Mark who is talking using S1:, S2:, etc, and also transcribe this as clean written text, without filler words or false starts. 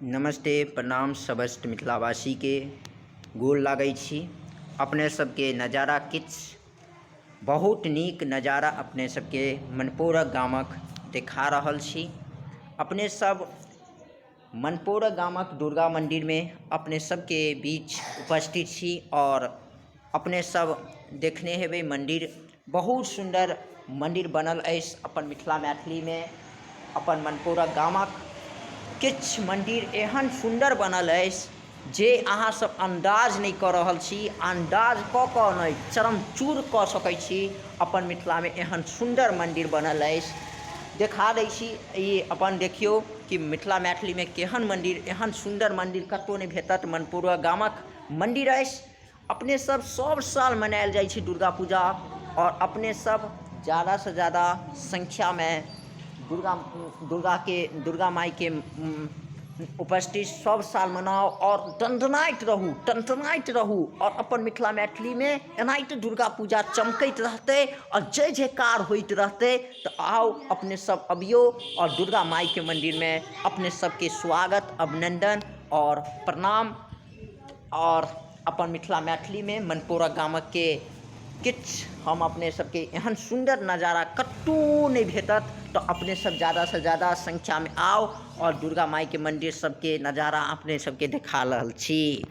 S1: नमस्ते प्रणाम समस्त मिथिलावासी के गोर लागै छी। अपने सबके नज़ारा किछु बहुत नीक नज़ारा अपने सबके मनपोरक गामक देखा रहल छी। अपने सब मनपोरक गामक दुर्गा मंदिर में अपने सबके बीच उपस्थित छी और अपने सब देखने हेबै मंदिर बहुत सुंदर मंदिर बनल अछि। अपन मिथिला मैथिली में अपन मनपोरक गामक किछु मंदिर एहन सुंदर बनल अछि जे अहाँ सब अंदाज नहीं कऽ रहल छी, अंदाज कऽ कऽ नहीं चरमचूर कऽ सकै छी। अपन मिथिला में एहन सुंदर मंदिर बनल अछि। देखा दै छी, ई अपन देखियो कि मिथिला मैथिली में केहन मंदिर, एहन सुंदर मंदिर कतौ नहीं भेटत। मनपोरक गामक मंदिर अछि। अपने सब साल मनायल जाइ छै दुर्गा पूजा और अपने सब ज़्यादा से ज़्यादा संख्या में दुर्गा माई के उपस्थित सब साल मनाओ और टनटनाइत रहू और अपन मिथिला मैथिली में एनाहिते दुर्गा पूजा चमकैत रहतै और जय जयकार होइत रहतै। तो आओ अपने सब अबियो और दुर्गा माई के मंदिर में अपने सबके स्वागत, अभिनंदन और प्रणाम। और अपन मिथिला मैथिली में मनपोरक गामक के किछु हम अपने सबके एहन सुंदर नज़ारा कतौ नहीं भेटत। तो अपने सब ज़्यादा से ज़्यादा संख्या में आओ और दुर्गा माई के मंदिर सबके नज़ारा अपने सबके देखा रहल छी।